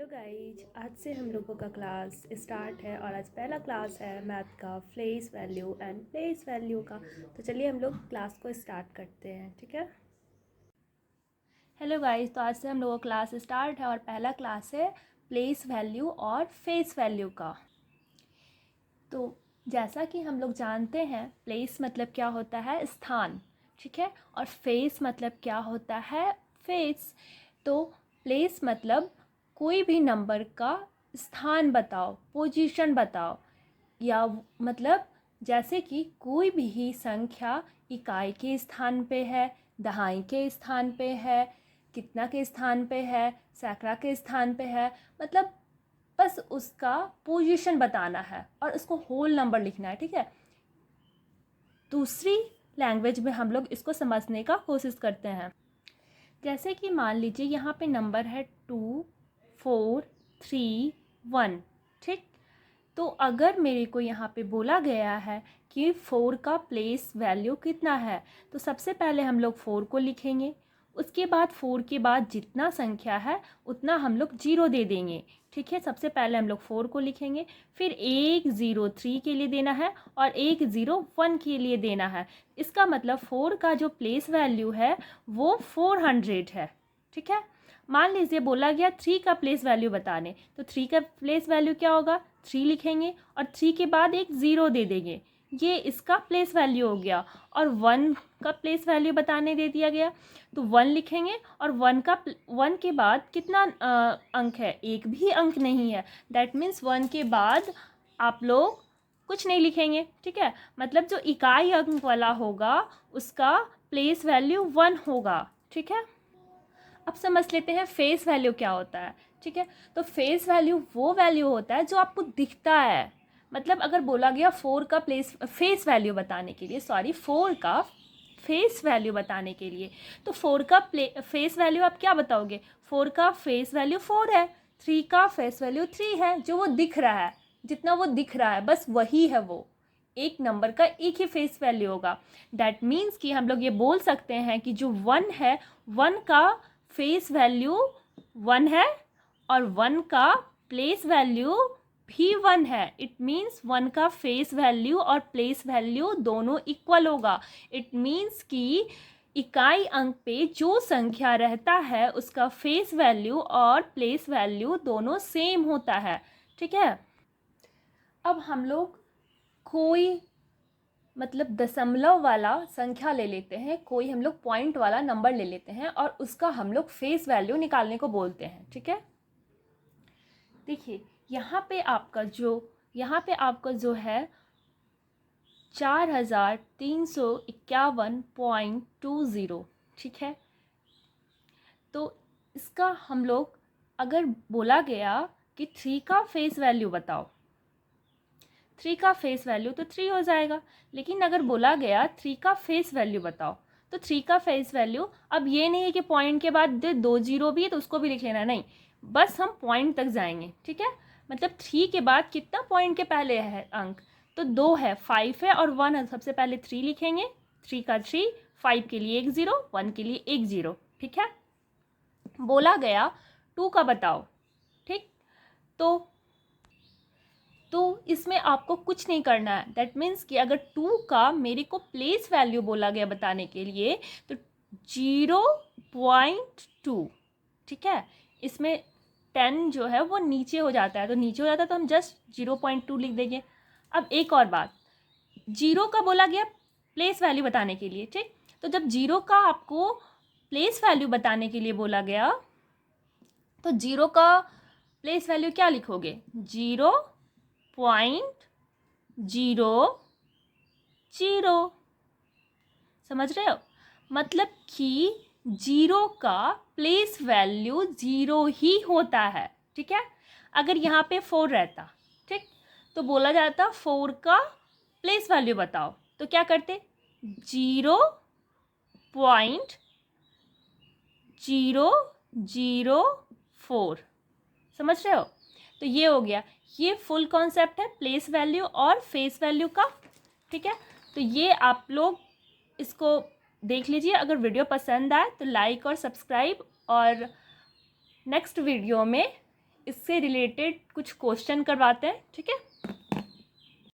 Hello guys, आज से हम लोगों का क्लास स्टार्ट है और आज पहला क्लास है मैथ का place value and place value का। तो चलिए हम लोग क्लास को स्टार्ट करते हैं, ठीक है। हेलो गाइज, तो आज से हम लोगों का क्लास स्टार्ट है और पहला क्लास है प्लेस वैल्यू और फेस वैल्यू का। तो जैसा कि हम लोग जानते हैं, प्लेस मतलब क्या होता है, स्थान, ठीक है, और फेस मतलब क्या होता है, फेस। तो प्लेस मतलब कोई भी नंबर का स्थान बताओ, पोजीशन बताओ, या मतलब जैसे कि कोई भी संख्या इकाई के स्थान पे है, दहाई के स्थान पे है, कितना के स्थान पे है, सैकड़ा के स्थान पे है, मतलब बस उसका पोजीशन बताना है और उसको होल नंबर लिखना है, ठीक है। दूसरी लैंग्वेज में हम लोग इसको समझने का कोशिश करते हैं। जैसे कि मान लीजिए यहाँ पे नंबर है 2 4 3 1, ठीक। तो अगर मेरे को यहाँ पे बोला गया है कि 4 का प्लेस वैल्यू कितना है, तो सबसे पहले हम लोग 4 को लिखेंगे। उसके बाद 4 के बाद जितना संख्या है उतना हम लोग 0 दे देंगे, ठीक है। सबसे पहले हम लोग 4 को लिखेंगे, फिर 1 0 3 के लिए देना है और 1 0 1 के लिए देना है। इसका मतलब 4 का जो प्लेस वैल्यू है वो 400 है, ठीक है। मान लीजिए बोला गया 3 का प्लेस वैल्यू बताने, तो 3 का प्लेस वैल्यू क्या होगा, 3 लिखेंगे और 3 के बाद एक 0 दे देंगे, ये इसका प्लेस वैल्यू हो गया। और 1 का प्लेस वैल्यू बताने दे दिया गया, तो 1 लिखेंगे और 1 के बाद कितना अंक है, एक भी अंक नहीं है, दैट मीन्स 1 के बाद आप लोग कुछ नहीं लिखेंगे, ठीक है। मतलब जो इकाई अंक वाला होगा उसका प्लेस वैल्यू 1 होगा, ठीक है। अब समझ लेते हैं फेस वैल्यू क्या होता है, ठीक है। तो फेस वैल्यू वो वैल्यू होता है जो आपको दिखता है। मतलब अगर बोला गया 4 का फेस वैल्यू बताने के लिए, 4 का फेस वैल्यू बताने के लिए, तो 4 का फेस वैल्यू आप क्या बताओगे, 4 का फेस वैल्यू 4 है, 3 का फेस वैल्यू 3 है, जो वो दिख रहा है, जितना वो दिख रहा है बस वही है, वो एक नंबर का एक ही फेस वैल्यू होगा। दैट मीन्स कि हम लोग ये बोल सकते हैं कि जो 1 है, 1 का फेस वैल्यू 1 है और 1 का प्लेस वैल्यू भी 1 है। इट मीन्स 1 का फेस वैल्यू और प्लेस वैल्यू दोनों इक्वल होगा। इट मीन्स कि इकाई अंक पे जो संख्या रहता है उसका फेस वैल्यू और प्लेस वैल्यू दोनों सेम होता है, ठीक है। अब हम लोग कोई मतलब दशमलव वाला संख्या ले लेते हैं, कोई हम लोग पॉइंट वाला नंबर ले लेते हैं और उसका हम लोग फेस वैल्यू निकालने को बोलते हैं, ठीक है। देखिए यहाँ पे आपका जो है 4351.20, ठीक है। तो इसका हम लोग अगर बोला गया कि 3 का फेस वैल्यू बताओ, 3 का फेस वैल्यू तो 3 हो जाएगा। लेकिन अगर बोला गया 3 का फेस वैल्यू बताओ, तो 3 का फेस वैल्यू, अब ये नहीं है कि पॉइंट के बाद 2 0 भी है तो उसको भी लिख लेना, नहीं, बस हम पॉइंट तक जाएंगे, ठीक है। मतलब 3 के बाद कितना पॉइंट के पहले है अंक, तो 2 है, 5 है और 1 है। सबसे पहले 3 लिखेंगे, 3 का 3, 5 के लिए 1 0, 1 के लिए 1 0, ठीक है। बोला गया 2 का बताओ, ठीक। तो इसमें आपको कुछ नहीं करना है। दैट मीन्स कि अगर 2 का मेरे को प्लेस वैल्यू बोला गया बताने के लिए, तो 0.2, ठीक है। इसमें 10 जो है वो नीचे हो जाता है, तो नीचे हो जाता है तो हम जस्ट 0.2 लिख देंगे। अब एक और बात, 0 का बोला गया प्लेस वैल्यू बताने के लिए, ठीक। तो जब 0 का आपको प्लेस वैल्यू बताने के लिए बोला गया, तो 0 का प्लेस वैल्यू क्या लिखोगे, 0.00, समझ रहे हो। मतलब कि 0 का प्लेस वैल्यू 0 ही होता है, ठीक है। अगर यहाँ पे 4 रहता, ठीक, तो बोला जाता 4 का प्लेस वैल्यू बताओ, तो क्या करते, 0.004, समझ रहे हो। तो ये हो गया, ये फुल कॉन्सेप्ट है प्लेस वैल्यू और फेस वैल्यू का, ठीक है। तो ये आप लोग इसको देख लीजिए। अगर वीडियो पसंद आए तो लाइक और सब्सक्राइब, और नेक्स्ट वीडियो में इससे रिलेटेड कुछ क्वेश्चन करवाते हैं, ठीक है।